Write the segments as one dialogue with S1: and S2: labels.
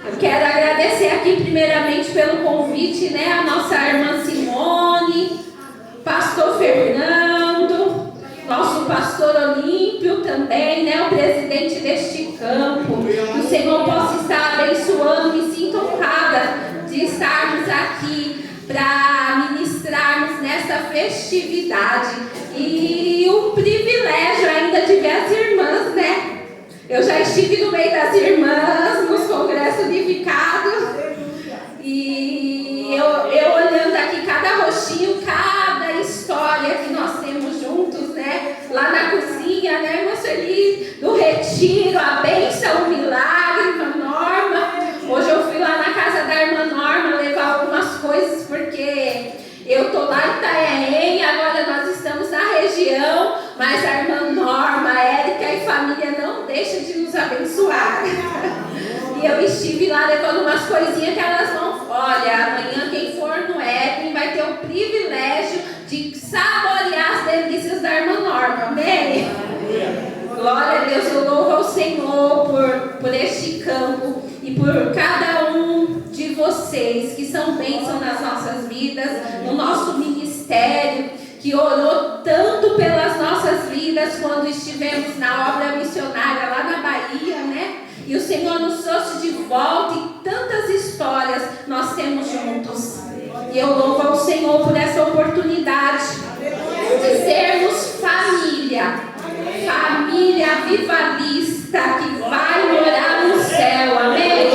S1: Eu quero agradecer aqui primeiramente pelo convite, né, a nossa irmã Simone, pastor Fernando, nosso pastor Olímpio também, né, o presidente deste campo. Que o Senhor possa estar abençoando. Me sinto honrada de estarmos aqui para ministrarmos nessa festividade. E o privilégio ainda de ver as irmãs, né? Eu já estive no meio das irmãs, nos congressos unificados, e eu olhando aqui cada rostinho, cada história que nós temos juntos, né? Lá na cozinha, né, irmã Sueli, do retiro, a bênção, o milagre, irmã Norma. Hoje eu fui lá na casa da irmã Norma levar algumas coisas, porque eu estou lá em Itanhaém, agora nós estamos na região, mas a irmã Norma, a Érica e família não deixam de nos abençoar. E eu estive lá levando umas coisinhas que elas vão. Olha, amanhã quem for no Éden vai ter o privilégio de saborear as delícias da irmã Norma. Amém? Glória a Deus, eu louvo ao Senhor por este campo e por cada um de vocês que são bênção nas nossas vidas, no nosso ministério, que orou tanto pelas nossas vidas quando estivemos na obra missionária lá na Bahia, né? E o Senhor nos trouxe de volta e tantas histórias nós temos juntos. E eu louvo ao Senhor por essa oportunidade de sermos família. Família vivalista que vai morar no céu. Amém?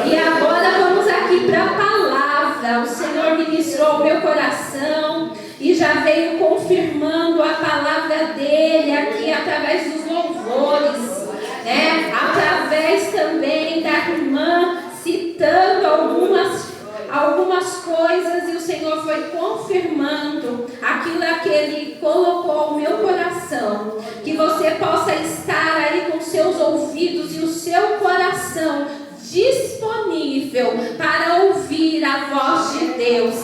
S1: E agora vamos aqui para a palavra. O Senhor ministrou o meu coração e já veio confirmando a palavra dele aqui através dos louvores, né? Através também da irmã citando algumas coisas, e o Senhor foi confirmando aquilo que Ele colocou no meu coração, que você possa estar aí com seus ouvidos e o seu coração disponível para ouvir a voz de Deus.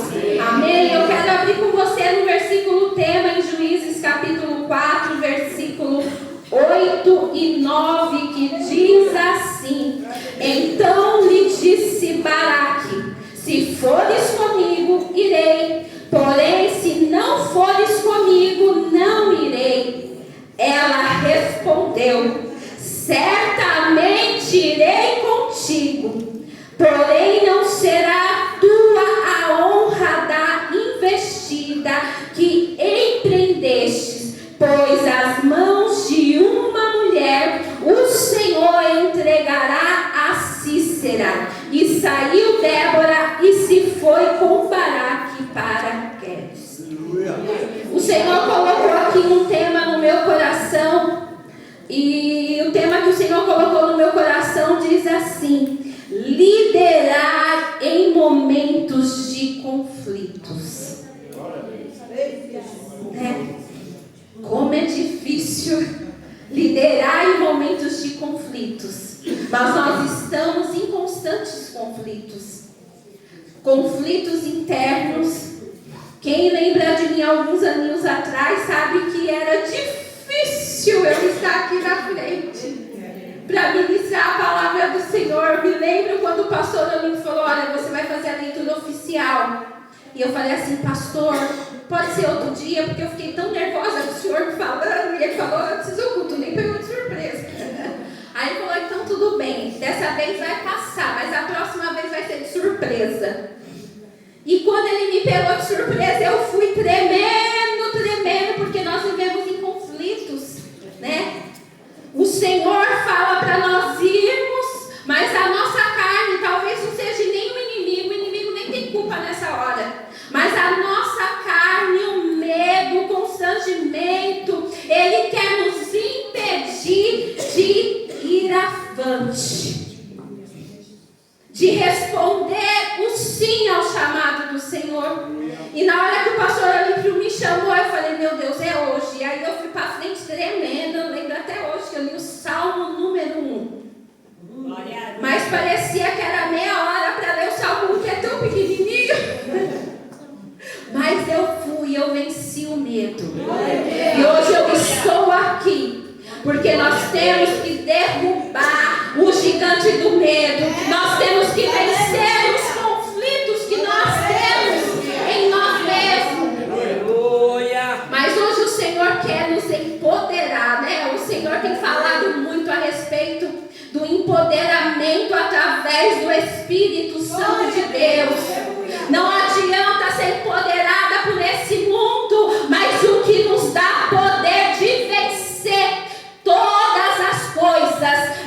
S1: Amém? Eu quero abrir com você no versículo tema em Juízes capítulo 4, versículo 8 e 9, que diz assim: Então lhe disse Baraque: Se fores comigo, irei, porém se não fores comigo, não irei. Ela respondeu: Certamente irei contigo, porém não será tua a honra da investida que empreendestes, pois as mãos de uma mulher o Senhor entregará a Sísera. E saiu Débora e se foi com Baraque para Quedes. O Senhor colocou aqui um tema no meu coração, e o tema que o Senhor colocou no meu coração diz assim: liderar em momentos de conflitos. Como é difícil liderar em momentos de conflitos, mas nós estamos em constantes conflitos internos. Quem lembra de mim alguns aninhos atrás sabe que era difícil eu estar aqui na frente para ministrar a palavra do Senhor. Me lembro quando o pastor Olímpio falou: olha, você vai fazer a leitura oficial. E eu falei assim: pastor, pode ser outro dia, porque eu fiquei tão nervosa com o senhor falando. E ele falou: antes do culto, nem pegou de surpresa. Aí ele falou: então tudo bem, dessa vez vai passar, mas a próxima vez vai ser de surpresa. E quando ele me pegou de surpresa, eu fui tremendo, porque nós vivemos em conflitos, né? O Senhor fala para nós irmos, mas a nossa carne talvez não seja nem o inimigo nem tem culpa nessa hora. Mas a nossa carne, o medo, o constrangimento, ele quer nos impedir de ir avante, de responder o sim ao chamado do Senhor. E na hora que o pastor Olímpio me chamou, eu falei: meu Deus, é hoje. E aí eu fui para frente tremendo. Eu lembro até hoje que eu li o Salmo número 1. Mas parecia que era meia hora para ler o Salmo 1, que é tão pequenininho. Mas eu fui, eu venci o medo. E hoje eu estou aqui porque nós temos que derrubar o gigante do medo. Nós através do Espírito Santo de Deus. Não adianta ser empoderada por esse mundo, mas o que nos dá poder de vencer todas as coisas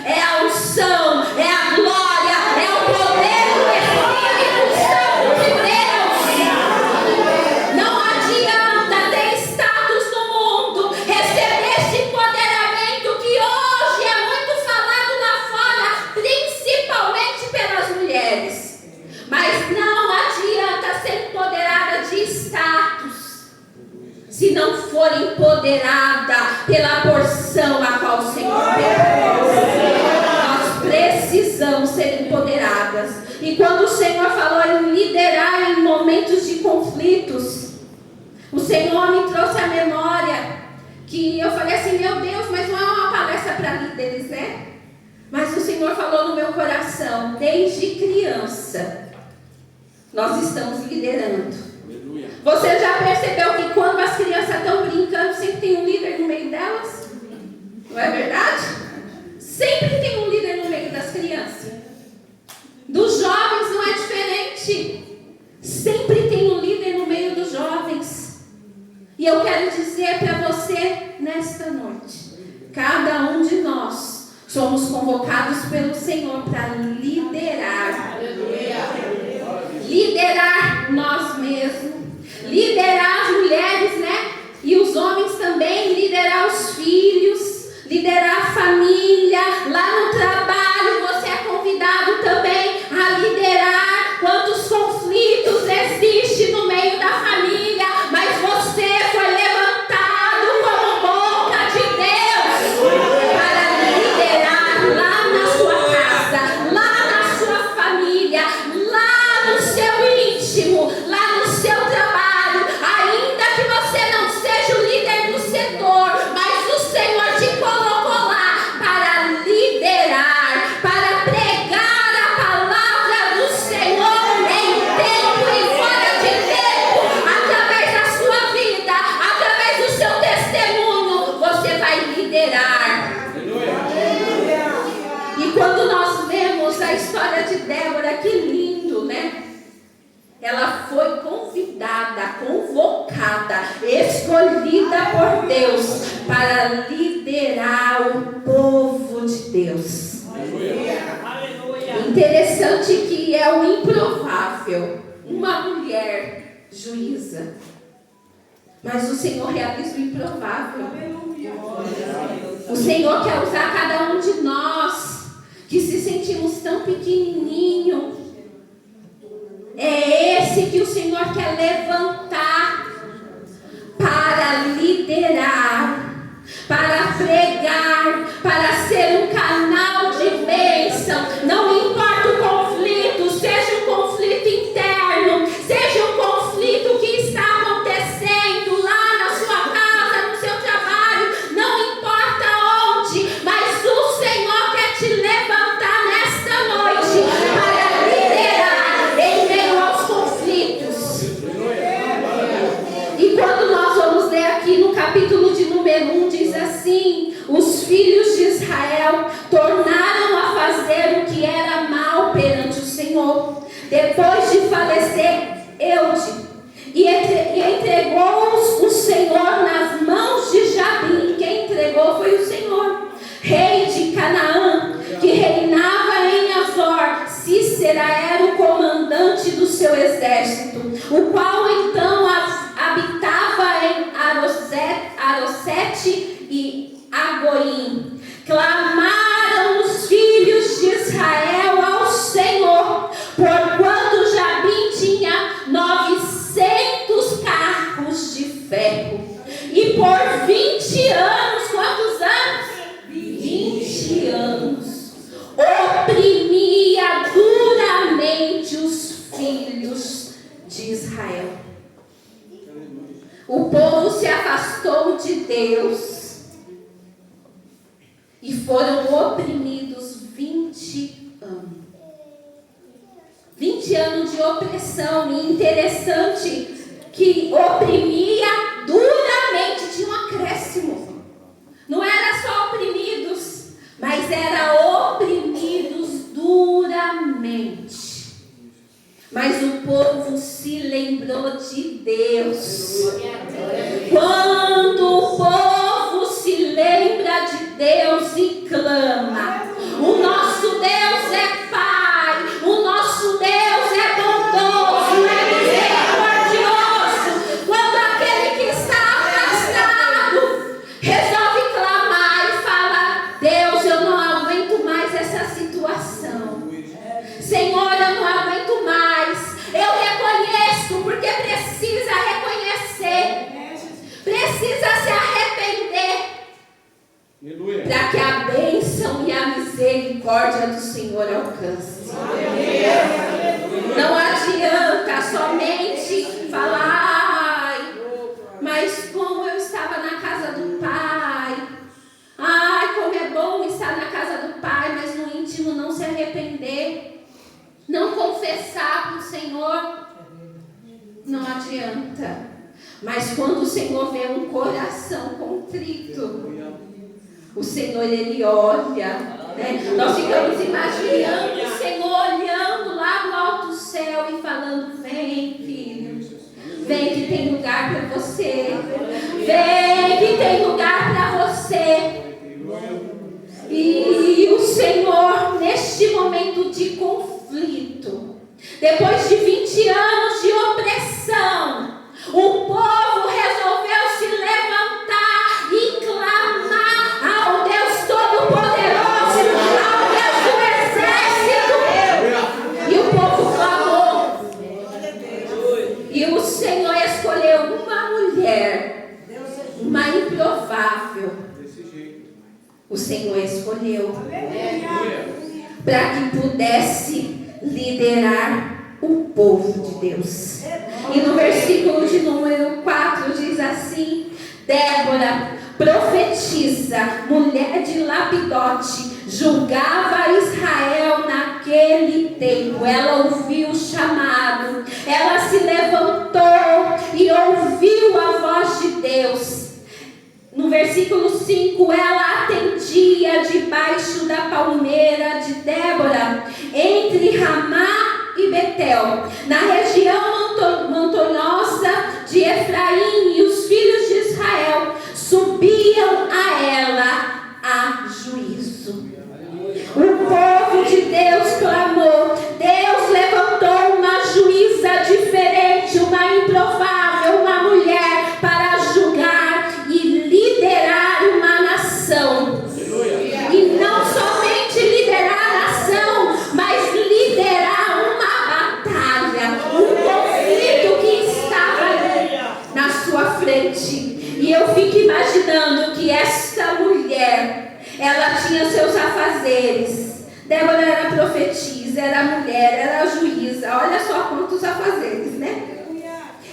S1: é a unção, é a glória, é o poder do Espírito Santo de Deus. Não adianta ter status no mundo, receber esse empoderamento que hoje é muito falado lá fora, principalmente pelas mulheres. Mas não adianta ser empoderada de status se não for empoderada pela porção a qual o Senhor deu. Nós precisamos ser empoderadas. E quando o Senhor falou em liderar em momentos de conflitos, o Senhor me trouxe à memória que eu falei assim, meu Deus, mas não é uma palestra para líderes, né? Mas o Senhor falou no meu coração, desde criança, nós estamos liderando. Você já percebeu que quando as crianças estão brincando, sempre tem um líder no meio delas? Não é verdade? Sempre tem um líder no meio das crianças. Dos jovens não é diferente. Sempre tem um líder no meio dos jovens. E eu quero dizer para você nesta noite, cada um de nós somos convocados pelo Senhor para liderar. Liderar nós mesmos. Liderar as mulheres, né? E os homens também, liderar os filhos, liderar a família. Lá no trabalho você é convidado também a liderar. Quantos conflitos existem no meio da família, mas você foi levantado como boca de Deus para liderar lá na sua casa, lá na sua família, lá no seu íntimo, lá no seu trabalho. Ainda que você não seja o líder do setor, mas o Senhor te colocou lá para liderar, para pregar a palavra do Senhor em tempo e fora de tempo, através da sua vida, através do seu testemunho, você vai liderar. E quando nós vemos a história de Débora, que lindo, né? Ela foi convidada, convocada, escolhida por Deus para liderar o povo de Deus. Interessante que é o improvável, uma mulher juíza. Mas o Senhor realiza o improvável. O Senhor quer usar cada um de nós que se sentimos tão pequenininho. É esse que o Senhor quer levantar para liderar, para pregar, para ser um canal de bênção. Não importa o conflito, seja um conflito interno, seja um conflito que está acontecendo lá na sua casa, no seu trabalho, não importa onde, mas o Senhor quer te levantar nesta noite para liderar em meio aos conflitos. E quando nós vamos ler aqui no capítulo de número 1, diz assim: os filhos de Israel tornaram a fazer o que era mal perante o Senhor, depois de falecer Eude, e entregou-os o Senhor nas mãos de Jabim. Quem entregou foi o Senhor, rei de Canaã, que reinava em Azor. Cícera era o comandante do seu exército, o qual então habitava em Arosete e Agoim. Clamaram os filhos de Israel ao Senhor, porquanto Jabim tinha 900 carros de ferro, e por 20 anos, quantos anos? 20 anos, oprimia duramente os filhos de Israel. O povo se afastou de Deus e foram oprimidos 20 anos. 20 anos de opressão. E interessante que oprimia duramente, tinha um acréscimo. Não era só oprimidos, mas era oprimidos duramente. mente. Mas o povo se lembrou de Deus. Quando o povo se lembra de Deus e clama, o nosso Deus é Pai, o nosso Deus é bondoso, é misericordioso. Quando aquele que está afastado resolve clamar e fala: Deus, eu não aguento mais essa situação. Senhor, eu não aguento mais. Eu reconheço, porque precisa reconhecer, precisa se arrepender, para que a bênção e a misericórdia do Senhor alcance. Não adianta somente falar: ai, mas como eu estava na casa do Pai, ai, como é bom estar na casa do Pai, mas no íntimo não se arrepender, não confessar para o Senhor, não adianta. Mas quando o Senhor vê um coração contrito, o Senhor, Ele olha, né? Nós ficamos imaginando o Senhor olhando lá do alto céu e falando: vem, filho, vem que tem lugar para você, vem que tem lugar para você. E o Senhor, neste momento de conflito, depois de 20 anos de opressão, o povo resolveu se levantar e clamar ao Deus Todo-Poderoso, ao Deus do Exército. E o povo clamou. E o Senhor escolheu uma mulher, uma improvável. O Senhor escolheu para que pudesse liderar o povo de Deus. E no versículo de número 4 diz assim: Débora, profetisa, mulher de Lapidote, julgava Israel naquele tempo. Ela ouviu o chamado, ela se levantou e ouviu a voz de Deus. No versículo 5, ela atendia debaixo da palmeira de Débora, entre Ramá e Betel, na região montanhosa de Efraim, e os filhos de Israel subiam a ela a juízo. O povo de Deus clamou. Deus levantou uma juíza diferente, uma improvável, uma mulher para julgar e liderar uma nação. E não somente liderar a nação, mas liderar uma batalha, um conflito que estava ali na sua frente. E eu fico imaginando que esta mulher, ela tinha seus afazeres. Débora era profetisa, era mulher, era juíza. Olha só quantos afazeres, né?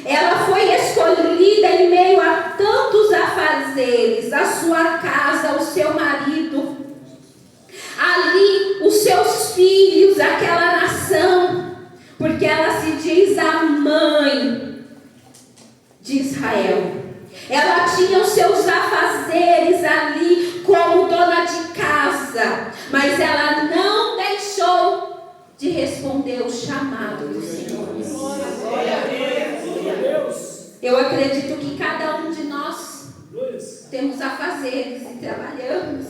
S1: Ela foi escolhida em meio a tantos afazeres, a sua casa, o seu marido, ali os seus filhos, aquela nação, porque ela se diz a mãe de Israel. Ela tinha os seus afazeres ali como dona de casa, mas ela não deixou de responder o chamado do Senhor. Eu acredito que cada um de nós temos afazeres e trabalhamos,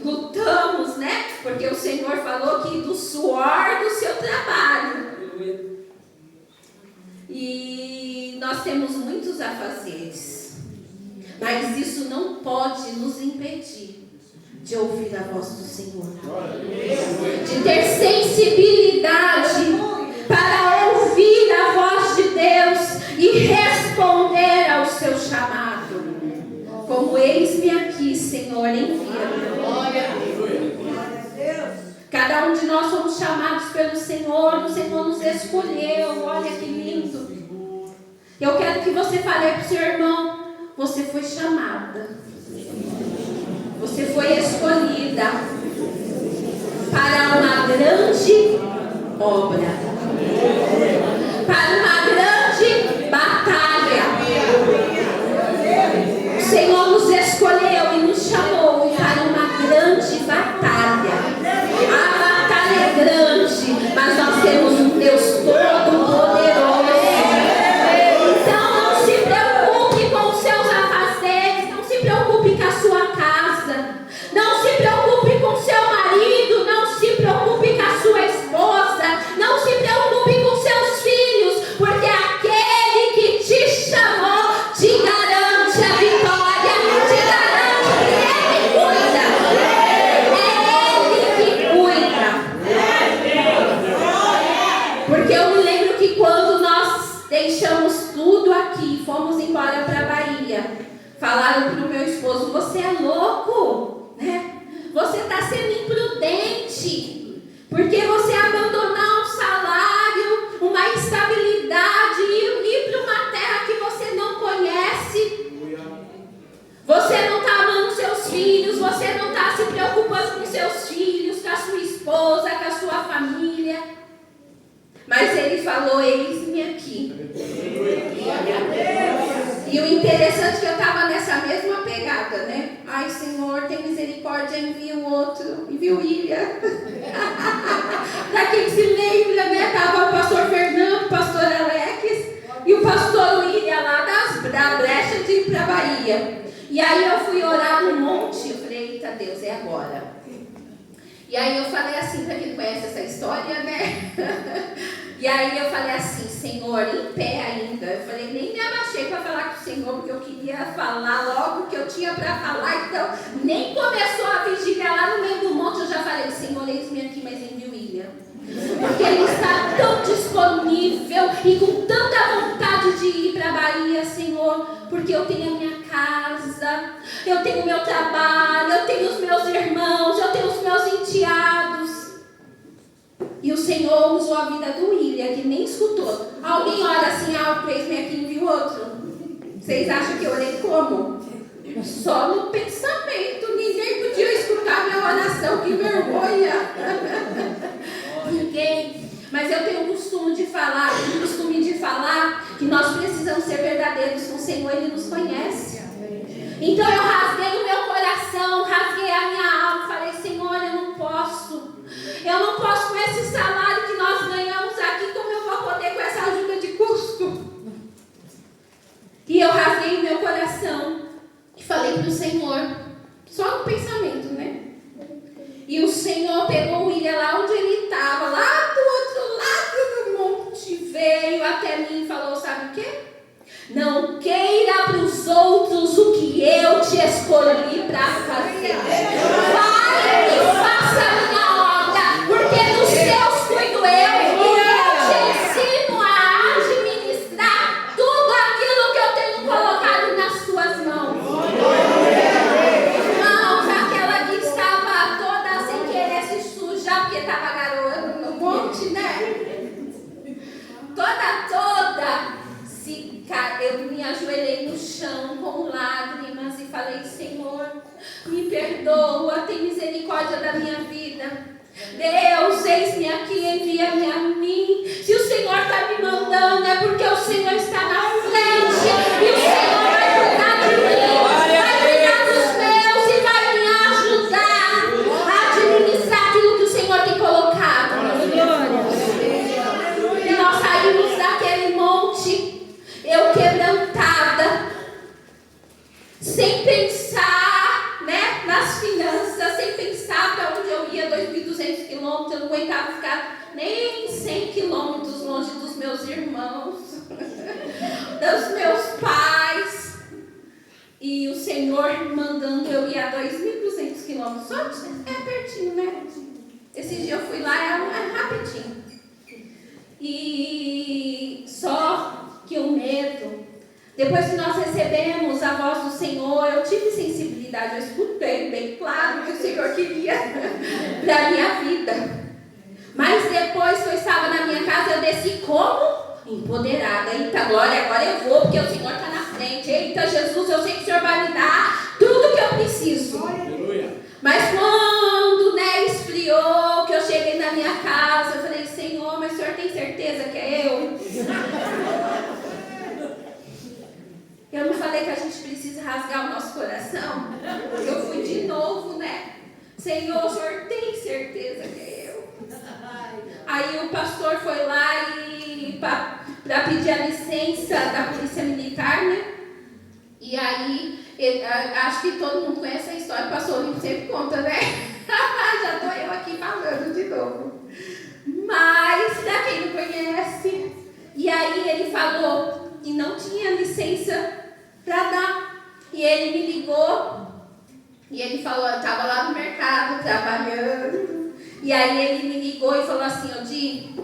S1: lutamos, né? Porque o Senhor falou que do suor do seu trabalho. E nós temos muitos afazeres. Mas isso não pode nos impedir de ouvir a voz do Senhor, de ter sensibilidade para ouvir a voz de Deus e responder ao seu chamado, como eis-me aqui, Senhor, envia-me. Cada um de nós somos chamados pelo Senhor, o Senhor nos escolheu. Olha que lindo. Eu quero que você fale para o seu irmão: você foi chamada, você foi escolhida para uma grande obra, para uma grande batalha. O Senhor nos escolheu e nos chamou para uma grande batalha. A batalha é grande, mas nós temos um Deus todo-poderoso. Então não se preocupe com os seus afazeres, não se preocupe com a sua casa, não se preocupe com o seu marido, não se preocupe com a sua esposa, não se preocupe com seus filhos, porque aquele que te chamou te garante a vitória, te garante que Ele cuida. É Ele que cuida. Porque eu me lembro que quando nós deixamos tudo aqui, fomos embora para a Bahia, falaram para o meu esposo: você é louco, né? Você está sendo imprudente, porque você abandonar um salário, uma estabilidade e ir para uma terra que você não conhece. Você não está amando seus filhos, você não está se preocupando com seus filhos, com a sua esposa, com a sua família. Mas ele falou: eis-me aqui. E o interessante é que eu estava nessa mesma pegada, né? Ai, Senhor, tem misericórdia, envia o outro, envia o William. Para quem se lembra, né? Estava o pastor Fernando, o pastor Alex e o pastor William lá da brecha de ir para a Bahia. E aí eu fui orar no monte, eu falei: eita Deus, é agora. E aí eu falei assim, para quem conhece essa história, né? E aí eu falei assim: Senhor, em pé ainda. Eu falei, nem me abaixei para falar com o Senhor, porque eu queria falar logo o que eu tinha para falar. Então, nem começou a vigília lá no meio do monte, eu já falei: Senhor, eis-me aqui, mas envia o William. Porque ele está tão disponível e com tanta vontade de ir para a Bahia, Senhor, porque eu tenho a minha casa, eu tenho o meu trabalho, eu tenho os meus irmãos, eu tenho os meus enteados. E o Senhor usou a vida do William, que nem escutou. Alguém ora assim: eis-me aqui, envia o outro. Vocês acham que eu orei como? Só no pensamento. Ninguém podia escutar minha oração, que vergonha. Ninguém. Mas eu tenho o costume de falar que nós precisamos ser verdadeiros com o Senhor, Ele nos conhece. Então eu rasguei o meu coração, rasguei a minha alma, falei: Senhor, eu não posso com esse salário que nós ganhamos aqui, como eu vou poder com essa ajuda de custo? E eu rasguei o meu coração e falei para o Senhor, só no pensamento, né? E o Senhor pegou o William lá onde ele estava, lá do outro lado do monte, veio até mim e falou: sabe o quê? Não queira para os outros o que eu te escolhi para fazer. Vai e faça a minha obra, porque nos seus cuido eu, e eu te ensino a administrar tudo aquilo que eu tenho colocado nas suas mãos. Irmãos, aquela que estava toda sem querer se sujar, porque estava garoando no monte, né? Toda. Eu me ajoelhei no chão com lágrimas e falei: Senhor, me perdoa, tem misericórdia da minha vida. Deus, eis-me aqui, envia-me a mim. Se o Senhor está me mandando, é porque o Senhor está na frente e o Senhor vai cuidar de mim, vai cuidar dos meus e vai me ajudar a administrar aquilo que o Senhor tem colocado. E nós saímos daquele monte, eu quebrantada, sem pensar, né, nas finanças, sem pensar para onde eu ia, 2.200 quilômetros, eu não aguentava ficar nem 100 quilômetros longe dos meus irmãos, dos meus pais, e o Senhor mandando eu ir a 2.200 quilômetros, só é pertinho, né? Esse dia eu fui lá, é rapidinho, e só que o medo, depois que nós recebemos a voz do Senhor, eu tive sensibilidade, eu escutei bem claro o que o Senhor queria para a minha vida. Mas depois que eu estava na minha casa, eu desci como? Empoderada. Eita glória, agora eu vou, porque o Senhor está na frente. Eita Jesus, eu sei que o Senhor vai me dar tudo que eu preciso. Mas quando, né, esfriou, que eu cheguei na minha casa, eu falei: Senhor, mas o Senhor tem certeza que é eu? Eu não falei que a gente precisa rasgar o nosso coração? Eu fui de novo, né? Senhor, o Senhor tem certeza que é eu? Aí o pastor foi lá para pedir a licença da polícia militar, né? E aí, acho que todo mundo conhece a história, o pastor Olímpio sempre conta, né? Já estou eu aqui falando de novo. Mas, para quem não conhece, e aí ele falou que não tinha licença para dar. E ele me ligou, e ele falou, eu estava lá no mercado trabalhando. E aí ele me ligou e falou assim, Odi,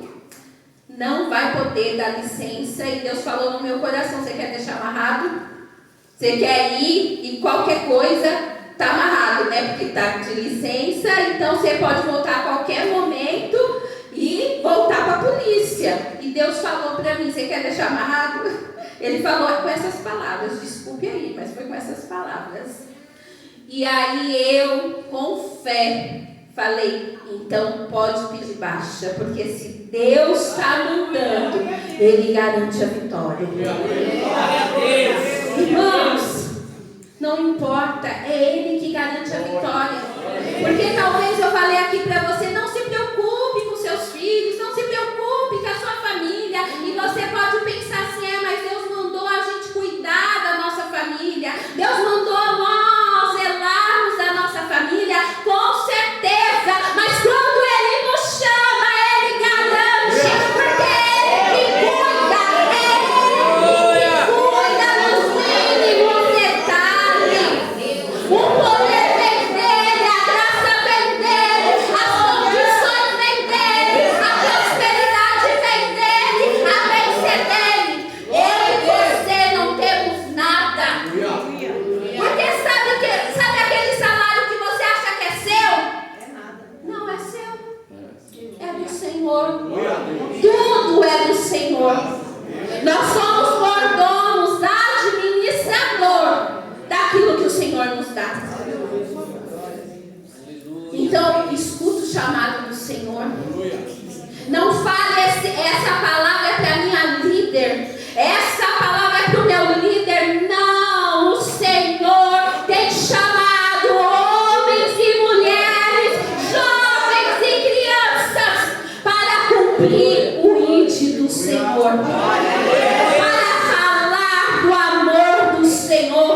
S1: não vai poder dar licença. E Deus falou no meu coração, você quer deixar amarrado? Você quer ir e qualquer coisa está amarrado, né? Porque está de licença, então você pode voltar a qualquer momento e voltar para a polícia. E Deus falou para mim, você quer deixar amarrado? Ele falou com essas palavras, desculpe aí, mas foi com essas palavras. E aí eu, com fé, falei, então pode pedir baixa, porque se Deus está mandando, Ele garante a vitória. Irmãos, não importa, é Ele que garante a vitória. Porque talvez eu falei aqui para você, não se preocupe com seus filhos, não se preocupe com a sua família. E você pode pensar assim, mas Deus mandou a gente cuidar da nossa família. Deus mandou nós zelarmos da nossa família, com certeza. Mas quando Ele nos chama, Ele garante, porque é Ele que cuida, é Ele que cuida nos mínimos detalhes. O poder vem dele, a graça vem dele, as condições vem dele, a prosperidade vem dele, a bênção é dele. Eu e você não temos nada. Porque sabe aquele salário que você acha que é seu? Não é seu. É do Senhor. Tudo é do Senhor. Nós somos mordomos, administrador daquilo que o Senhor nos dá. Então, escuta o chamado do Senhor. Não fale essa palavra é para minha líder. Essa palavra é para o meu líder. Não, o Senhor tem chamado homens e mulheres, jovens e crianças para cumprir o ID do Senhor. Para falar do amor do Senhor.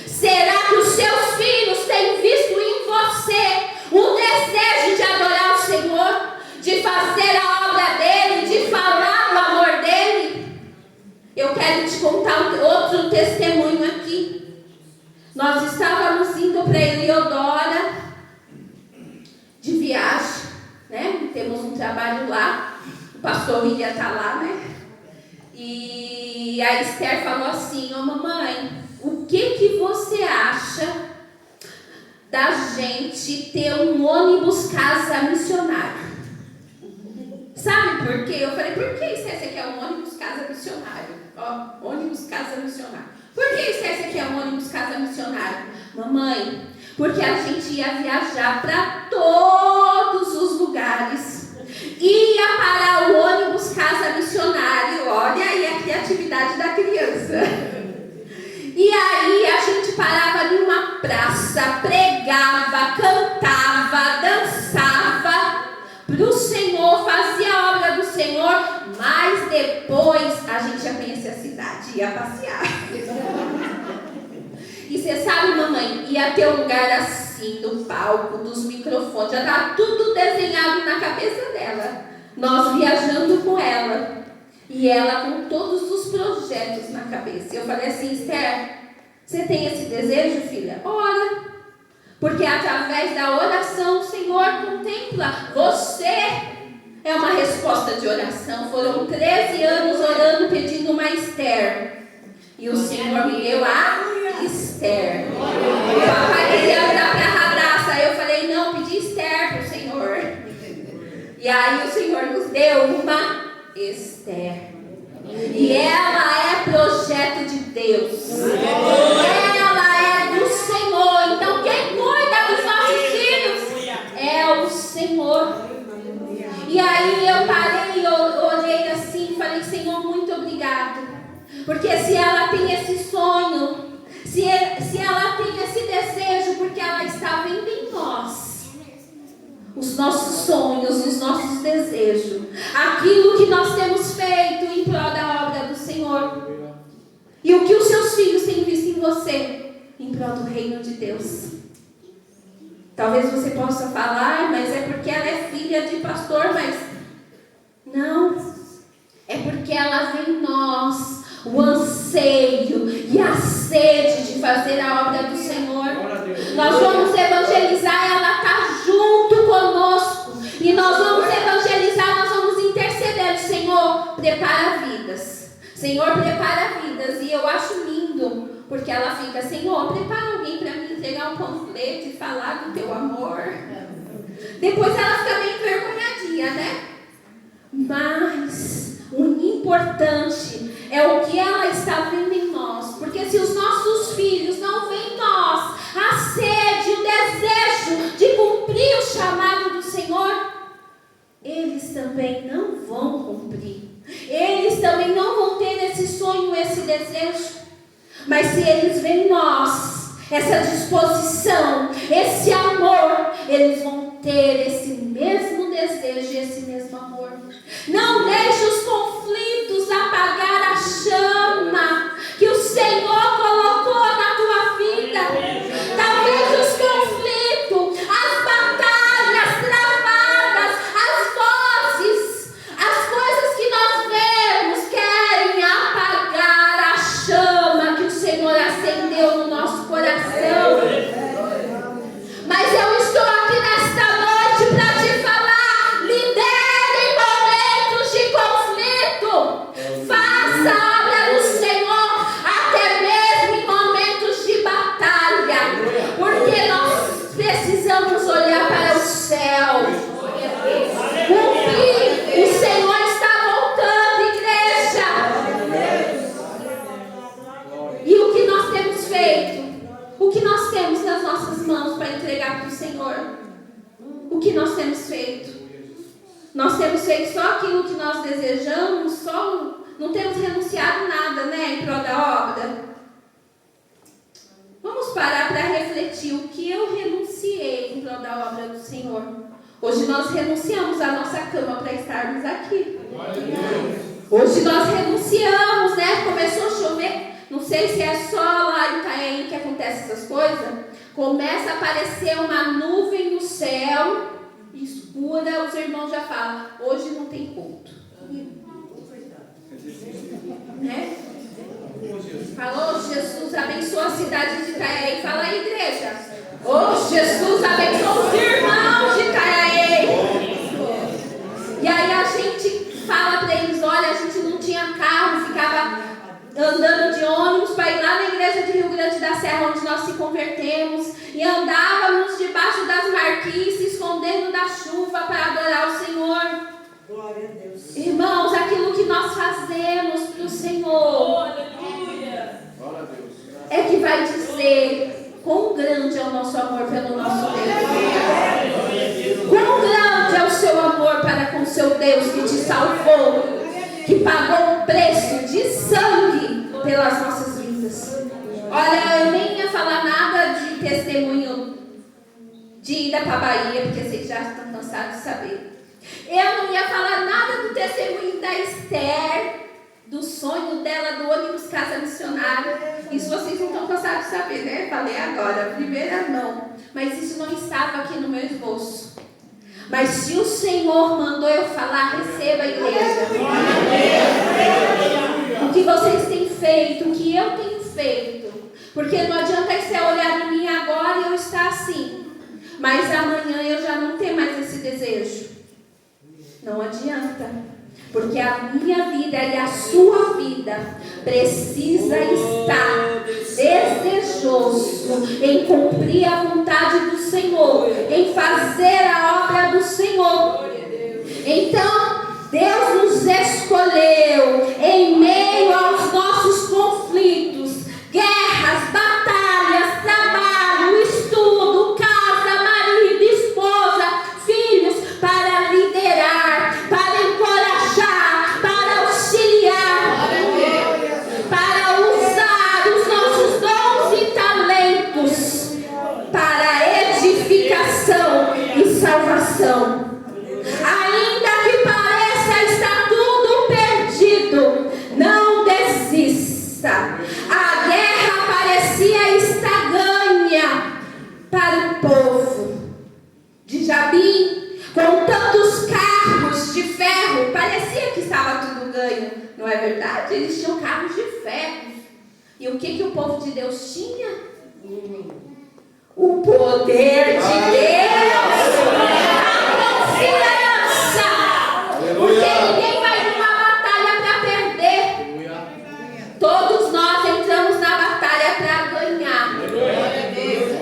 S1: Será que os seus filhos têm visto em você o desejo de adorar o Senhor, de fazer a obra dele, de falar do amor dele? Eu quero te contar outro testemunho aqui. Nós estávamos indo para Eliodora de viagem, né? Temos um trabalho lá. O pastor William está lá, né? E a Esther falou assim, mamãe, o que você acha da gente ter um ônibus casa missionário? Sabe por quê? Eu falei, por que você quer um ônibus casa missionário? Ó, ônibus casa missionário. Por que você quer um ônibus casa missionário? Mamãe, porque a gente ia viajar para todos os lugares. Ia parar o ônibus casa missionário. Olha aí a criatividade da criança. E aí a gente parava numa praça, pregava, cantava, dançava para o Senhor, fazia a obra do Senhor, mas depois a gente ia conhecer a cidade, ia passear. E você sabe, mamãe, ia ter um lugar assim, do palco, dos microfones, já estava tudo desenhado na cabeça dela. Nós viajando com ela. E ela com todos os projetos na cabeça. Eu falei assim, Esther, você tem esse desejo, filha? Ora, porque através da oração o Senhor contempla. Você é uma resposta de oração. Foram 13 anos orando, pedindo uma Esther. E o Senhor me deu a Esther. O papai queria dar para a Radassa. Eu falei, não, pedi Esther para o Senhor. E aí o Senhor nos deu uma Esther. E ela é projeto de Deus. Ela é do Senhor. Então quem cuida dos nossos filhos é o Senhor. E aí eu parei, eu olhei assim e falei, Senhor, muito obrigado. Porque se ela tem esse sonho, se ela tem esse desejo, porque ela está vendo em nós os nossos sonhos, os nossos desejos, aquilo que nós temos feito em prol da obra do Senhor, e o que os seus filhos têm visto em você em prol do reino de Deus. Talvez você possa falar, mas é porque ela é filha de pastor, mas não, é porque ela vê em nós o anseio e a sede de fazer a obra do Senhor. Nós vamos evangelizar, ela está junto conosco, e nós vamos evangelizar, nós vamos interceder. Senhor, prepara vidas, Senhor, prepara vidas. E eu acho lindo, porque ela fica: Senhor, prepara alguém para me entregar um panfleto e falar do teu amor. Depois ela fica meio envergonhadinha, né? Mas o importante é o que ela está vendo em nós. Porque se os nossos filhos não veem em nós a sede, o desejo de cumprir o chamado do Senhor, eles também não vão cumprir. Eles também não vão ter esse sonho, esse desejo. Mas se eles veem em nós essa disposição, esse amor, eles vão ter esse mesmo desejo e esse mesmo amor. Não deixe os conflitos apagar a chama que o Senhor colocou na tua vida. Talvez os conflitos, as batalhas travadas, as vozes, as coisas que nós vemos querem apagar a chama que o Senhor acendeu no nosso coração. Mas eu estou aqui nesta noite para te falar: lidere em momentos de conflito, faça a obra do Senhor até mesmo em momentos de batalha, porque nós precisamos olhar para o céu, cumprir. O Senhor está voltando, igreja. E o que nós temos feito? O que nós temos nas nossas mãos para entregar para o Senhor? O que nós temos feito? Nós temos feito só aquilo que nós desejamos, não temos renunciado nada, né, em prol da obra. Vamos parar para refletir o que eu renunciei em prol da obra do Senhor. Hoje nós renunciamos à nossa cama para estarmos aqui. Hoje nós renunciamos, né? Começou a chover. Não sei se é só lá em Itaém que acontece essas coisas. Começa a aparecer uma nuvem no céu escura, os irmãos já falam: hoje não tem culto. Né? Falou: Jesus abençoa a cidade de Itaém. Fala aí, igreja. Jesus abençoa os irmãos de Itaém. E aí a gente fala para eles: olha, a gente não tinha carro, ficava andando de ônibus para ir lá na igreja de Rio Grande da Serra, onde nós se convertemos, e andávamos debaixo das marquises, escondendo da chuva para adorar o Senhor. Glória a Deus. Irmãos, aquilo que nós fazemos para o Senhor é que vai dizer quão grande é o nosso amor pelo nosso Deus. Quão grande é o seu amor para com o seu Deus que te salvou, que pagou um preço de sangue pelas nossas vidas. Olha, eu nem ia falar nada de testemunho de ida para a Bahia, porque vocês já estão cansados de saber. Eu não ia falar nada do testemunho da Esther, do sonho dela do ônibus Casa Missionária. Isso vocês não estão cansados de saber, né? Falei agora, primeira mão. Mas isso não estava aqui no meu esboço. Mas se o Senhor mandou eu falar, receba, igreja. O que vocês têm feito, o que eu tenho feito. Porque não adianta você olhar em mim agora e eu estar assim, mas amanhã eu já não ter mais esse desejo. Não adianta. Porque a minha vida e a sua vida precisa estar desejoso em cumprir a vontade do Senhor, em fazer a obra do Senhor. Então, Deus nos escolheu em meio aos nossos conflitos, guerras, batalhas, trabalho, estudo, casa, marido, esposa, filhos, para liderar, para encorajar, para auxiliar, para usar os nossos dons e talentos para edificação e salvação. parecia que estava tudo ganho, não é verdade? Eles tinham carros de ferro. E o que o povo de Deus tinha? O poder de Deus, a confiança, porque ninguém vai numa batalha para perder. Todos nós entramos na batalha para ganhar.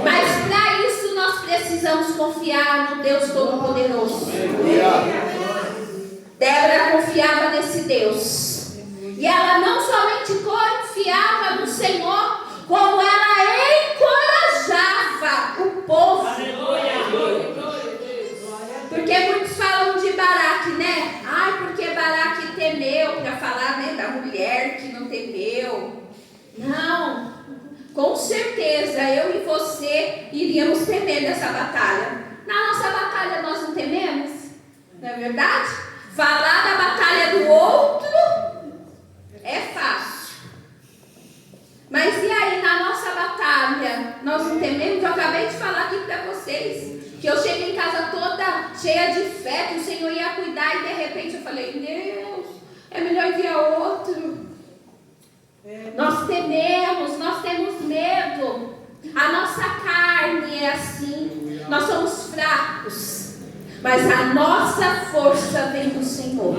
S1: Mas para isso nós precisamos confiar no Deus Todo-Poderoso. Débora confiava nesse Deus. E ela não somente confiava no Senhor, como ela encorajava o povo. Porque muitos falam de Baraque, né? Ai, porque Baraque temeu, para falar, né, da mulher que não temeu. Não, com certeza eu e você iríamos temer dessa batalha. Na nossa batalha nós não tememos, não é verdade? Falar da batalha do outro é fácil. Mas e aí, na nossa batalha, nós não tememos? Eu acabei de falar aqui para vocês que eu cheguei em casa toda cheia de fé, que o Senhor ia cuidar, e de repente eu falei, Deus, é melhor enviar outro. Nós tememos, nós temos medo. A nossa carne é assim, nós somos fracos, mas a nossa força vem do Senhor.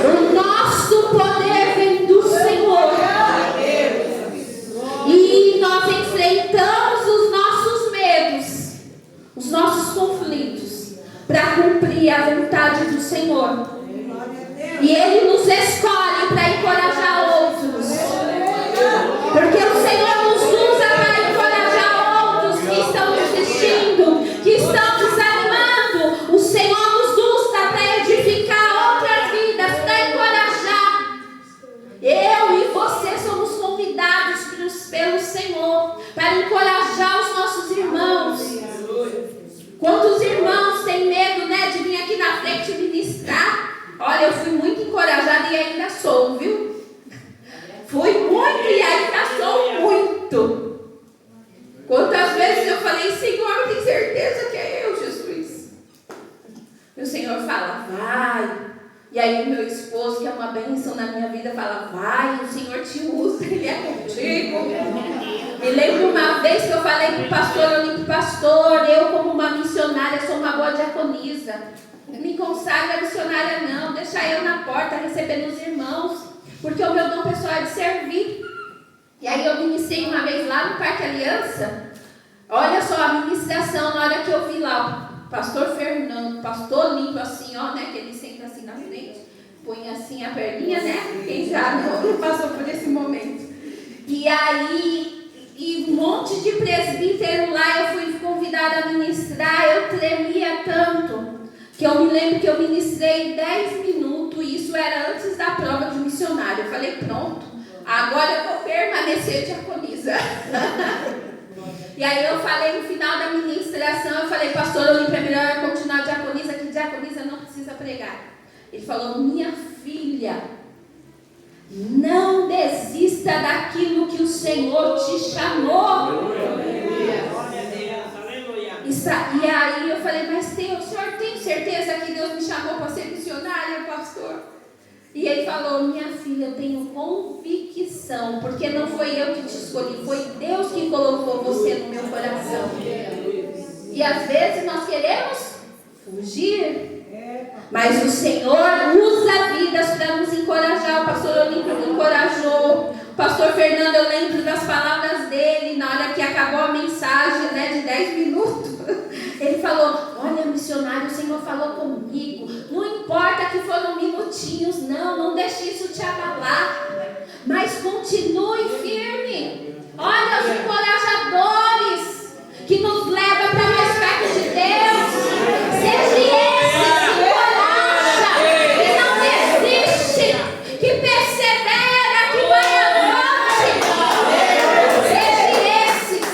S1: O nosso poder vem do Senhor. E nós enfrentamos os nossos medos, os nossos conflitos, para cumprir a vontade do Senhor. E Ele nos escolhe para encorajar outros. Porque o Senhor nos usa para encorajar outros que estão desistindo, que estão desanimando. O Senhor nos usa para edificar outras vidas, para encorajar. Eu e você somos convidados pelo Senhor para encorajar os nossos irmãos. Quantos irmãos têm medo, né, de vir aqui na frente ministrar? Olha, eu fui muito encorajada e ainda sou, viu? Fui muito e ainda sou muito. Quantas vezes eu falei, Senhor, eu tenho certeza que é eu, Jesus. E o Senhor fala, vai. E aí o meu esposo, que é uma bênção na minha vida, fala, vai, o Senhor te usa, Ele é contigo. Me lembro uma vez que eu falei para o pastor Olímpio, pastor, eu como uma missionária sou uma boa diaconisa. Me consagra missionária não, deixa eu na porta recebendo os irmãos, porque o meu dom pessoal é de servir. E aí eu ministrei uma vez lá no Parque Aliança. Olha só a ministração, na hora que eu vi lá o pastor Fernando, pastor limpo assim, ó, né, que ele senta assim na frente, põe assim a perninha, né, quem já não passou por esse momento. E aí, um monte de presbítero lá, eu fui convidada a ministrar, eu tremia tanto, que eu me lembro que eu ministrei 10 minutos, e isso era antes da prova de missionário. Eu falei, pronto, agora eu vou permanecer diaconisa. E aí eu falei no final da ministração, eu falei, pastor Olímpio, é melhor continuar diaconisa, que diaconisa não precisa pregar. Ele falou, minha filha, não desista daquilo que o Senhor te chamou. E aí eu falei, mas o senhor tem certeza que Deus me chamou para ser missionária, pastor? E ele falou, minha filha, eu tenho convicção, porque não foi eu que te escolhi, foi Deus que colocou você no meu coração. E às vezes nós queremos fugir, mas o Senhor usa vidas para nos encorajar. O pastor Olímpio me encorajou, o pastor Fernando, eu lembro das palavras dele, na hora que acabou a mensagem, né, de 10 minutos, ele falou, olha missionário, o Senhor falou comigo, não importa que foram minutinhos, não deixe isso te abalar, mas continue firme. Olha os encorajadores que nos levam para mais perto de Deus, seja esse que encoraja, que não desiste, que persevera, que vai avante, seja esses.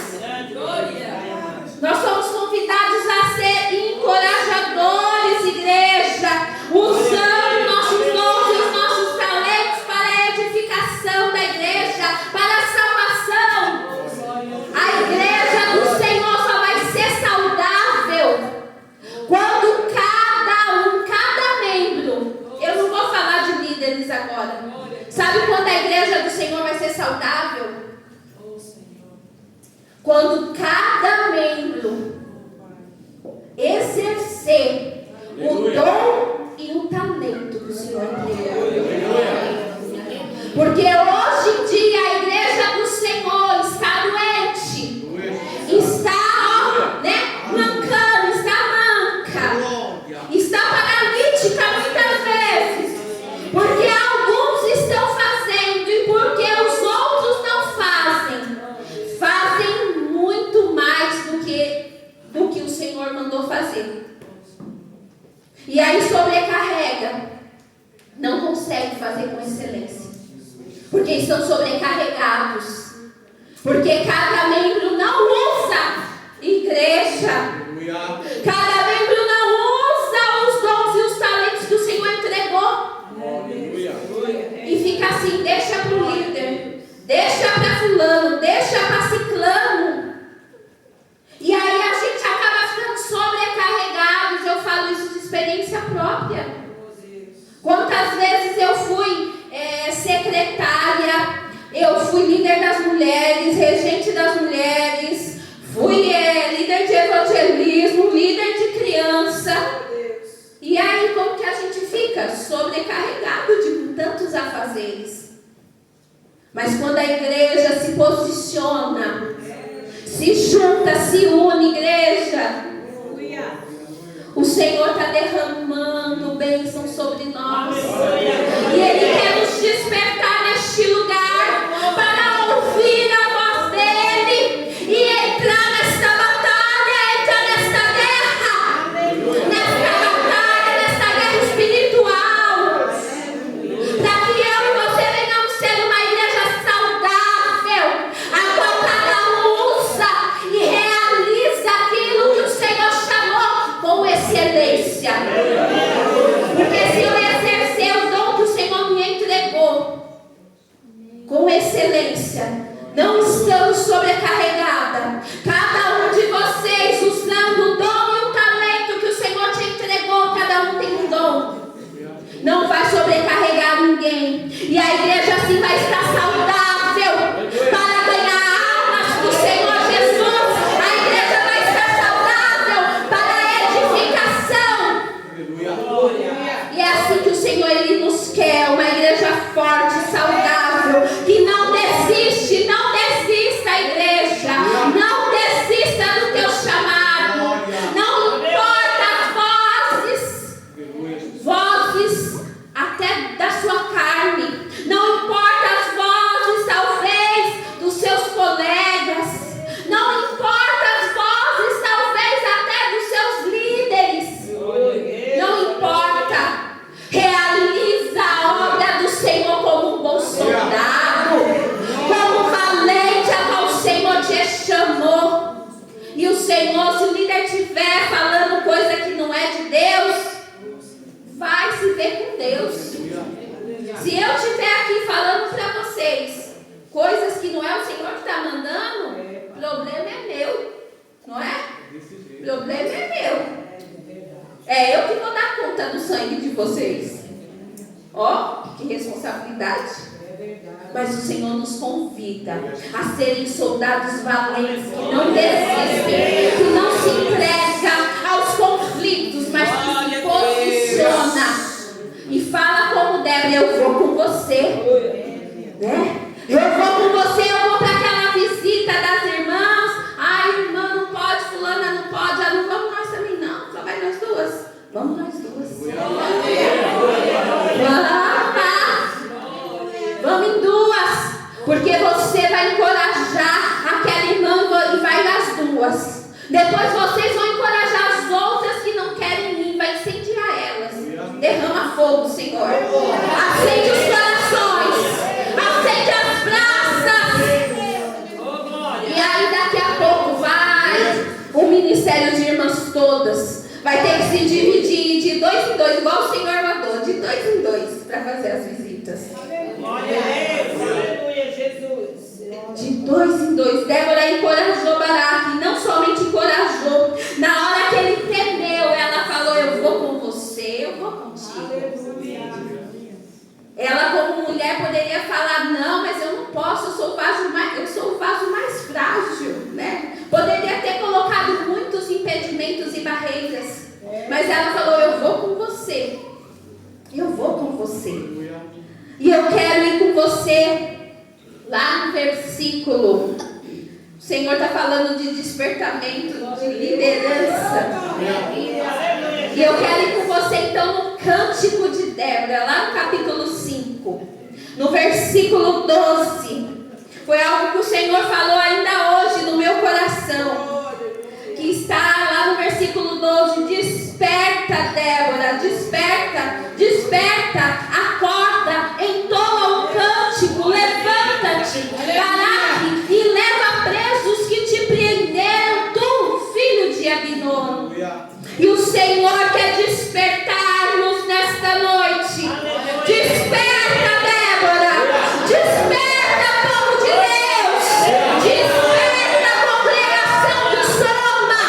S1: Nós somos convidados a ser encorajadores, igreja, usando o nosso agora. Sabe quando a igreja do Senhor vai ser saudável? Quando cada membro exercer o dom e o talento que o Senhor entregou. Porque hoje em dia a igreja do Senhor está doente, está mancando, está manca, está paralítica muitas vezes, porque alguns estão fazendo e porque os outros não fazem muito mais do que o Senhor mandou fazer. E aí sobrecarrega, não consegue fazer com excelência, porque estão sobrecarregados, porque cada membro não usa igreja, cada membro não usa os dons e os talentos que o Senhor entregou. E fica assim, deixa para o líder, deixa para fulano, deixa para ciclano. E aí a gente acaba ficando sobrecarregados. Eu falo isso de experiência própria. Quantas vezes eu fui secretária, eu fui líder das mulheres, regente das mulheres, fui líder de evangelismo, líder de criança. E aí como que a gente fica? Sobrecarregado de tantos afazeres. Mas quando a igreja se posiciona, se junta, se une, igreja, o Senhor está derramando bênção sobre nós. E Ele quer nos despertar neste lugar para ouvir a voz dEle e entrar nesta batalha, entrar nesta guerra espiritual, para que eu e você venhamos ser uma igreja saudável, a qual cada um usa e realiza aquilo que o Senhor chamou com excelência. Porque se eu exercer o dom que o Senhor me entregou com excelência, não estamos sobrecarregada, cada um de vocês usando o dom e o talento que o Senhor te entregou, cada um tem um dom, não vai sobrecarregar ninguém, e a igreja assim vai estar saudável para ganhar almas do Senhor Jesus. A igreja vai estar saudável para a edificação. E é assim que o Senhor Ele nos quer, uma igreja forte, saudável, que não desiste. Não desista, igreja, não desista do teu chamado. Não importa as vozes até da sua carne, não importa as vozes talvez dos seus colegas, não importa as vozes talvez até dos seus líderes, não importa. Realiza a obra do Senhor como um bom soldado, como valente a qual o Senhor te chamou. E o Senhor, se o líder estiver falando coisa que não é de Deus, vai se ver com Deus. Se eu estiver aqui falando para vocês coisas que não é o Senhor que está mandando, o problema é meu, não é? O problema é meu. É eu que vou dar conta do sangue de vocês. Ó, que responsabilidade. Mas o Senhor nos convida a serem soldados valentes, que não desistem, que não se entregam aos conflitos, mas que se posiciona e fala como deve: eu vou com você, né? Eu vou com você, eu vou para aquela visita das irmãs. Ai, irmã não pode, fulana não pode, não vamos nós também não, só vai nós duas. Vamos nós duas. Vamos em duas, porque você vai encorajar aquela irmã e vai nas duas. Depois vocês vão encorajar as outras que não querem ir, vai incendiar elas. Derrama fogo, Senhor. Acende os corações, acende as braças. E aí daqui a pouco vai o ministério de irmãs todas. Vai ter que se dividir de 2 em 2, igual o Senhor mandou, de 2 em 2, para fazer as visitas.
S2: Aleluia, Jesus.
S1: De 2 em 2. Débora encorajou Baraque, não somente encorajou. Na hora que ele temeu, ela falou: eu vou com você, eu vou contigo. Ela Mas ela falou, eu vou com você. Eu vou com você. E eu quero ir com você lá no versículo. O Senhor está falando de despertamento, de liderança. E eu quero ir com você então no Cântico de Débora, lá no capítulo 5, no versículo 12. Foi algo que o Senhor falou ainda hoje no meu coração. Que está lá no versículo 12. Desperta, Débora, desperta, desperta, acorda, entoa um cântico, levanta-te, Baraque, e leva presos que te prenderam, tu, filho de Abinoam. E o Senhor quer despertar-nos nesta noite. Desperta, Débora, desperta, povo de Deus, desperta, congregação do Soma,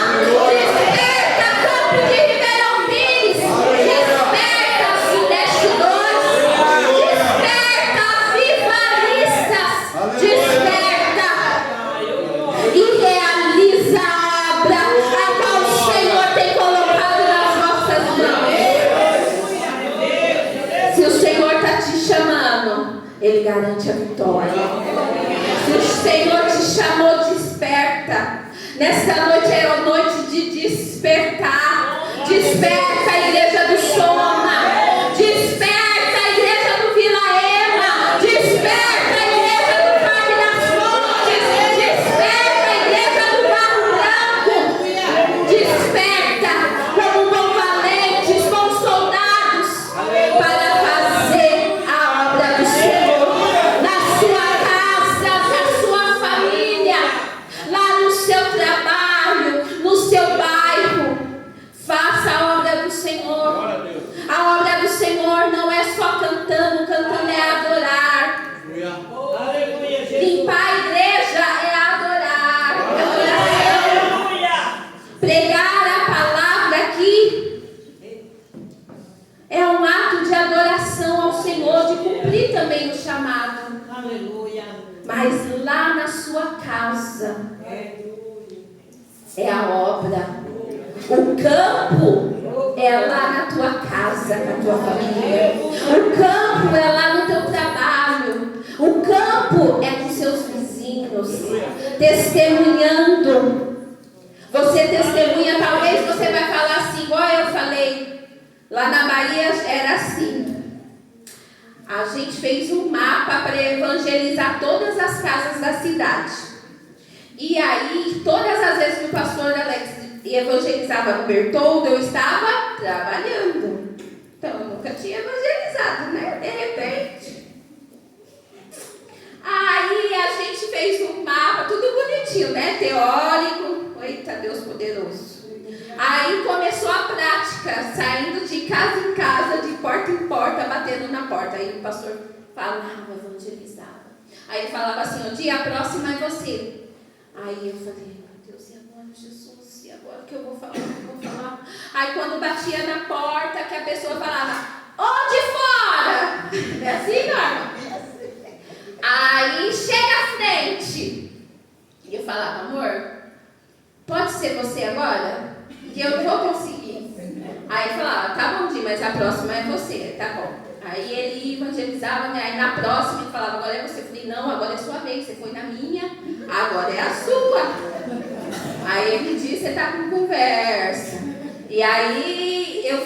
S1: desperta, campo de Ribeirão Pires, desperta, Sudeste 2, desperta, avivalistas, desperta e realiza a obra a qual o Senhor tem colocado nas vossas mãos. Se o Senhor está te chamando, Ele garante a vitória. Se o Senhor te chamou, desperta. Nesta noite é a noite de despertar. Desperta a igreja do Soma. Desperta a igreja do Vila Ema. Desperta a igreja do Parque das Fontes. Desperta a igreja do Barro Branco. Desperta como bom valentes, com soldados, para fazer a obra do Senhor na sua casa, na sua família, lá no seu trabalho, no seu bairro. Faça a obra do Senhor. A obra do Senhor não é só cantando, cantando é adorar. Limpar a igreja é adorar, é adoração. Pregar a palavra aqui é um ato de adoração ao Senhor, de cumprir também o chamado. Mas lá na sua casa é a obra. O campo é lá na tua casa, na tua família. O campo é lá no teu trabalho. O campo é com seus vizinhos, testemunhando. Você testemunha, talvez você vai falar assim, igual eu falei. Lá na Bahia era assim. A gente fez um mapa para evangelizar todas as casas da cidade. E aí, todas as vezes que o pastor Alex evangelizava no Bertoldo, eu estava trabalhando. Então, eu nunca tinha evangelizado, né? De repente. Aí, a gente fez um mapa, tudo bonitinho, né? Teórico. Eita, Deus poderoso. Aí, começou a prática, saindo de casa em casa, de porta em porta, batendo na porta. Aí, o pastor falava, evangelizava. Aí, ele falava assim, o dia próximo é você. Aí, eu falei, meu Deus, e agora, Jesus? E agora o que eu vou falar? O que eu vou falar? Aí, quando batia na porta, que a pessoa falava, ô de fora! É assim, Norma? Aí, chega à frente. E eu falava, amor, pode ser você agora? Que eu não vou conseguir. Aí ele falava, tá bom, Di, mas a próxima é você, tá bom. Aí ele evangelizava, né? Aí na próxima ele falava, agora é você. Eu falei, não, agora é sua vez, você foi na minha, agora é a sua. Aí ele disse, você tá com conversa. E aí eu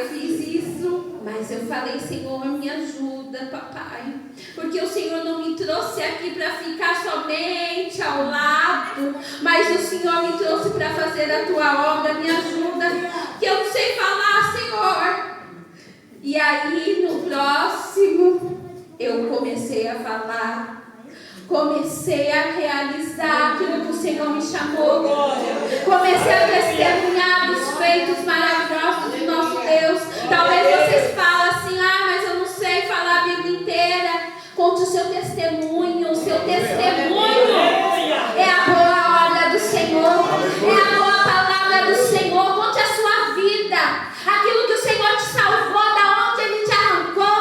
S1: fiz isso, mas eu falei, Senhor, me ajuda, papai. Porque o Senhor não me trouxe aqui para ficar somente ao lado, mas o Senhor me trouxe para fazer a tua obra, me ajuda, que eu não sei falar, Senhor. E aí no próximo eu comecei a falar, comecei a realizar aquilo que o Senhor me chamou, comecei a testemunhar dos feitos maravilhosos do nosso Deus. Talvez vocês falem assim, mas eu não sei falar a Bíblia inteira. Conte o seu testemunho, é a boa obra do Senhor, é a boa palavra do Senhor. Conte a sua vida, aquilo que o Senhor te salvou, da onde Ele te arrancou,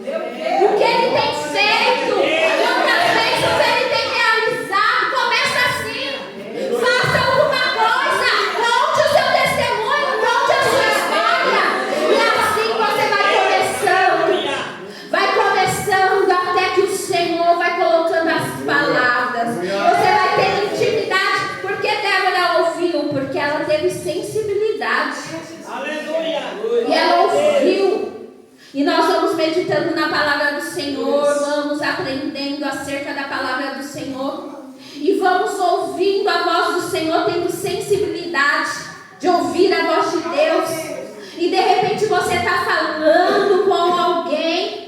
S1: o que Ele tem feito, quantas vezes Ele tem realizado. Começa assim, faça alguma coisa, conte o seu testemunho, conte a sua aprendendo acerca da palavra do Senhor. E vamos ouvindo a voz do Senhor, tendo sensibilidade de ouvir a voz de Deus. E de repente você está falando com alguém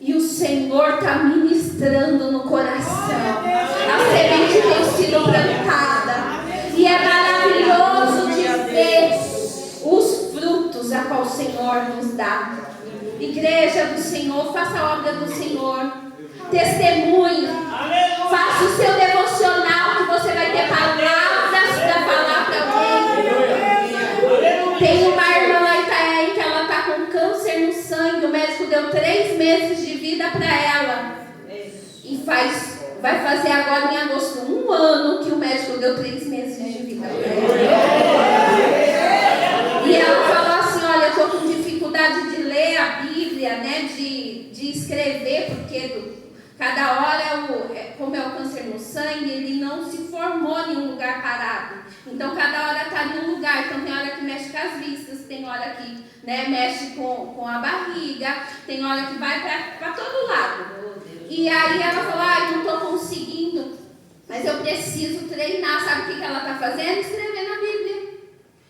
S1: e o Senhor está ministrando no coração. A semente tem sido plantada. E é maravilhoso de ver os frutos a qual o Senhor nos dá. Igreja do Senhor, faça a obra do Senhor. Testemunhe. Faça o seu devocional, que você vai ter palavras para falar para alguém. Tem uma irmã lá em Itaém que ela está com câncer no sangue. O médico deu 3 meses de vida para ela. E vai fazer agora em agosto 1 ano que o médico deu 3 meses de vida para ela. E ela falou assim: olha, eu estou com dificuldade de ler a Bíblia, né? De escrever, porque cada hora, como é o câncer no sangue, ele não se formou em um lugar parado. Então, cada hora está em um lugar. Então, tem hora que mexe com as vistas, tem hora que, né, mexe com a barriga, tem hora que vai para todo lado. E aí ela falou: eu não estou conseguindo, mas eu preciso treinar. Sabe o que ela está fazendo? Escrevendo a Bíblia.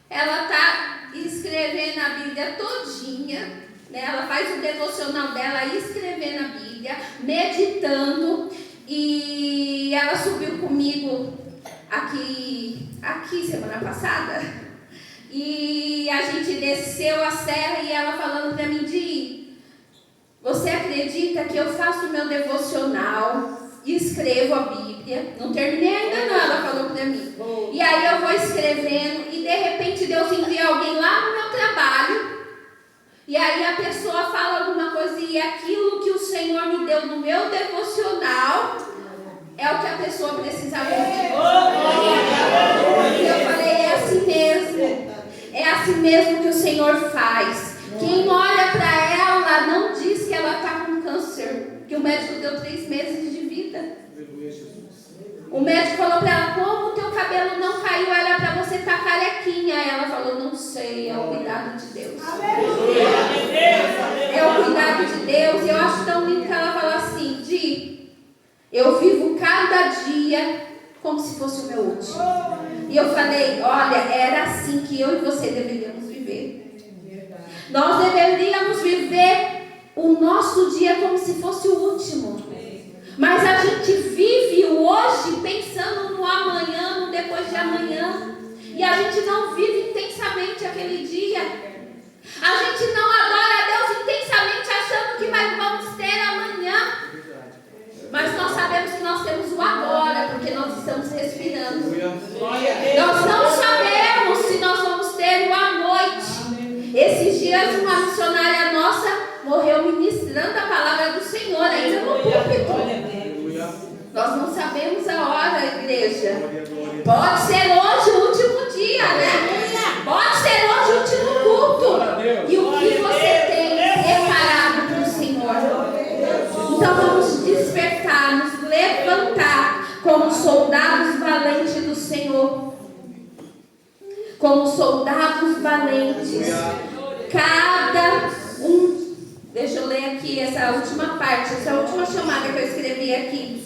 S1: Ela está escrevendo a Bíblia todinha. Ela faz o devocional dela escrevendo a Bíblia, meditando. E ela subiu comigo aqui semana passada. E a gente desceu a serra e ela falando para mim: Di, você acredita que eu faço o meu devocional e escrevo a Bíblia? Não terminei ainda não, ela falou para mim. E aí eu vou escrevendo e de repente Deus envia alguém lá no meu trabalho. E aí a pessoa fala alguma coisa e aquilo que o Senhor me deu no meu devocional é o que a pessoa precisava ouvir. E eu falei: é assim mesmo. É assim mesmo que o Senhor faz. Quem olha para ela não diz que ela está com câncer, que o médico deu 3 meses de vida. O médico falou para ela: como o teu cabelo não caiu? Era para você estar carequinha. Ela falou: não sei, é o cuidado de Deus. É o cuidado de Deus. E eu acho tão lindo que ela fala assim: Di, eu vivo cada dia como se fosse o meu último. E eu falei: olha, era assim que eu e você deveríamos viver. Nós deveríamos viver o nosso dia como se fosse o último. Mas a gente vive o hoje pensando no amanhã, no depois de amanhã. E a gente não vive intensamente aquele dia. A gente não adora a Deus intensamente achando que vamos ter amanhã. Mas nós sabemos que nós temos o agora, porque nós estamos respirando. Nós não sabemos se nós vamos ter o à noite. Esses dias uma missionária nossa morreu ministrando a palavra do Senhor, ainda no púlpito. Nós não sabemos a hora, igreja. Pode ser hoje o último dia, né? Pode ser hoje o último culto. E o que você tem preparado para o Senhor? Então vamos despertar, nos levantar como soldados valentes do Senhor. Como soldados valentes. Cada um. Deixa eu ler aqui essa última parte, essa última chamada que eu escrevi aqui.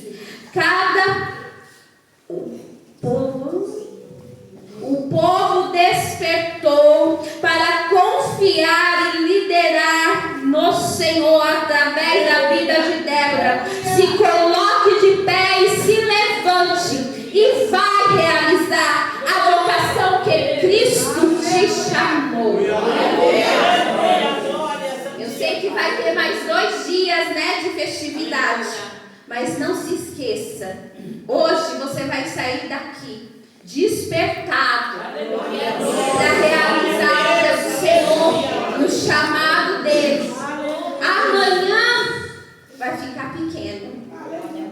S1: O povo despertou para confiar e liderar no Senhor através da vida de Débora. Se coloque de pé e se levante e vai realizar a vocação que Cristo te chamou. Eu sei que vai ter mais 2 dias, né, de festividade. Mas não se esqueça, hoje você vai sair daqui despertado para realizar a obra do Senhor, no chamado dele. Amanhã vai ficar pequeno,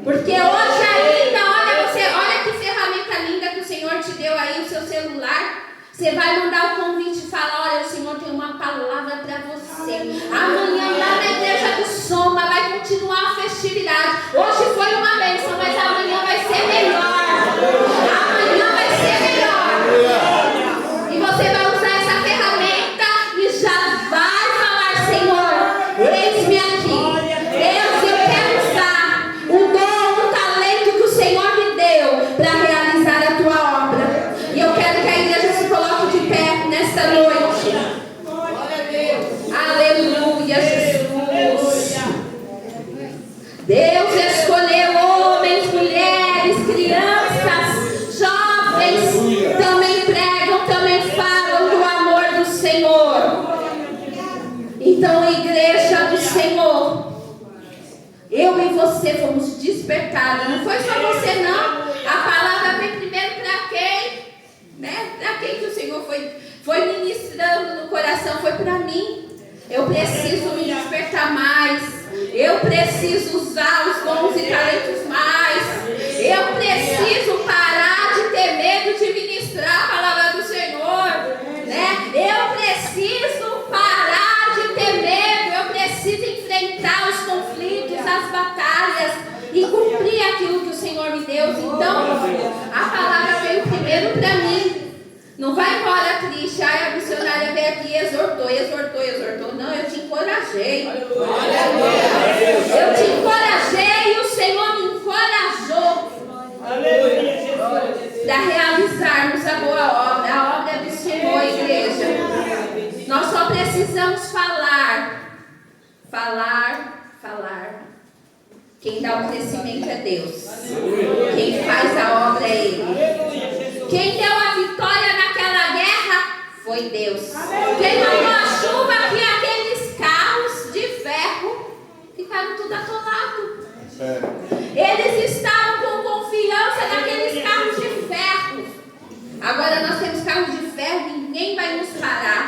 S1: porque hoje ainda, olha que ferramenta linda que o Senhor te deu aí, o seu celular. Você vai mandar o convite e falar: olha, o Senhor tem uma palavra para você. Amanhã lá na igreja do Soma vai continuar a festividade. Hoje foi uma bênção, mas amanhã vai ser melhor. Amanhã vai ser melhor. E você vai usar essa ferramenta e já vai falar: Senhor, eis-me aqui. Deus, eu quero usar você fomos despertados. Não foi só você, não. A palavra veio primeiro para quem? Né? Para quem que o Senhor foi ministrando no coração? Foi para mim. Eu preciso me despertar mais. Eu preciso usar os dons e talentos mais. Eu preciso parar de ter medo de ministrar a palavra do Senhor, né? Eu preciso parar de ter medo. Eu preciso enfrentar os conflitos, as batalhas e cumprir aquilo que o Senhor me deu. Então, a palavra veio primeiro para mim. Não vai embora triste. Ai, a missionária veio aqui e exortou. Não, eu te encorajei. Eu te encorajei e o Senhor me encorajou para realizarmos a boa obra, a obra do Senhor, igreja. Nós só precisamos falar. Quem dá o crescimento é Deus. Quem faz a obra é Ele. Quem deu a vitória naquela guerra foi Deus. Quem mandou a chuva que aqueles carros de ferro ficaram tudo atolados. Eles estavam com confiança naqueles carros de ferro. Agora nós temos carros de ferro, ninguém vai nos parar.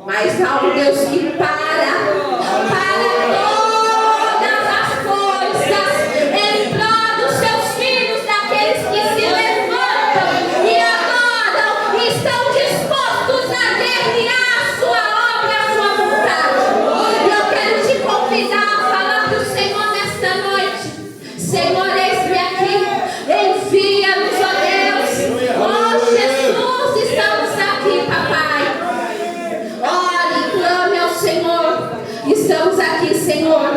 S1: Mas há um Deus que para todas as coisas em prol dos seus filhos, daqueles que se levantam e adoram e estão dispostos a guerrear a sua obra, a sua vontade. E eu quero te convidar a falar para o Senhor nesta noite. Senhor, eis-me aqui, envia-nos, ó Deus. Ó Jesus, estamos aqui, papai. Ore, clame ao Senhor. Estamos aqui, Senhor,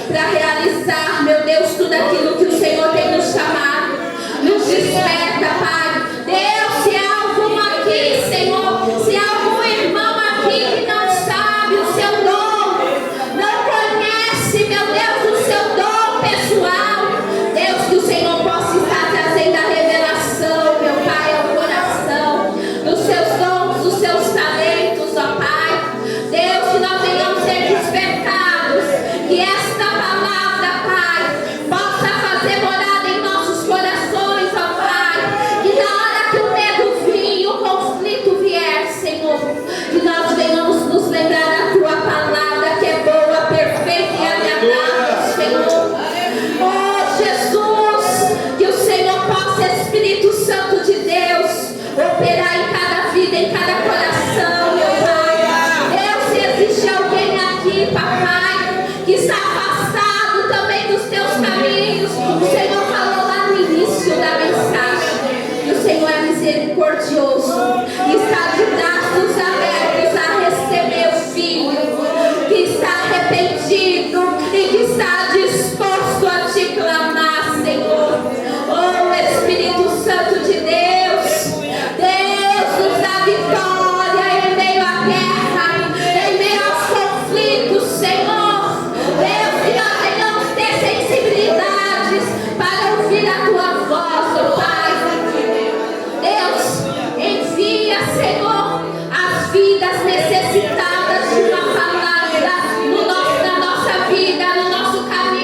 S1: para realizar, meu Deus, tudo aquilo que o Senhor tem nos chamado. Nos desperta, Pai. Deus, se há algum aqui, Senhor, se há algum irmão aqui que não sabe o seu dom, não conhece, meu Deus, o seu dom pessoal, Deus, que o Senhor possa estar trazendo a revelação, meu Pai, ao coração, dos seus dons, dos seus talentos, ó Pai. Deus, que nós venhamos ser despertados, que esta palavra, Pai, possa fazer morada em nossos corações, ó Pai. Que na hora que o medo vir, o conflito vier, Senhor, que nós venhamos nos lembrar da Tua palavra, que é boa, perfeita e agradável, Senhor. Oh Jesus, que o Senhor possa, Espírito Santo de Deus, operar em cada vida, em cada coração, meu Pai. Deus, se existe alguém aqui, papai, que está afastado também dos teus caminhos, o Senhor falou lá no início da mensagem, que o Senhor é misericordioso e está de braços abertos a receber o filho que está arrependido e que está disposto a te clamar, Senhor. Oh Espírito Santo de Deus, Deus nos dá vitória em meio à guerra, em meio aos conflitos, Senhor. Deus, que nós venhamos ter sensibilidades para ouvir a Tua voz, oh Pai. Deus, envia, Senhor, as vidas necessitadas de uma palavra na nossa vida, no nosso caminho.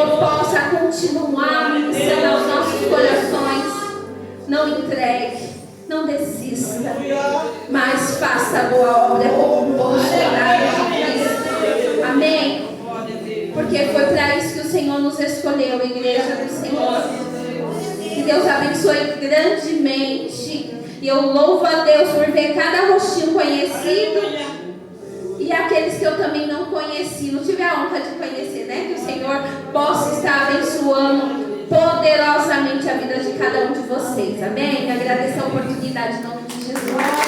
S1: Senhor possa continuar ministrando aos nossos corações. Não entregue, não desista, mas faça a boa obra com um bom soldado de Cristo. Amém? Porque foi para isso que o Senhor nos escolheu, igreja do Senhor. Que Deus abençoe grandemente. E eu louvo a Deus por ver cada rostinho conhecido e aqueles que eu também não conheci, não tive a honra de conhecer, né? Que o Senhor possa estar abençoando poderosamente a vida de cada um de vocês. Amém? Agradeço a oportunidade em nome de Jesus.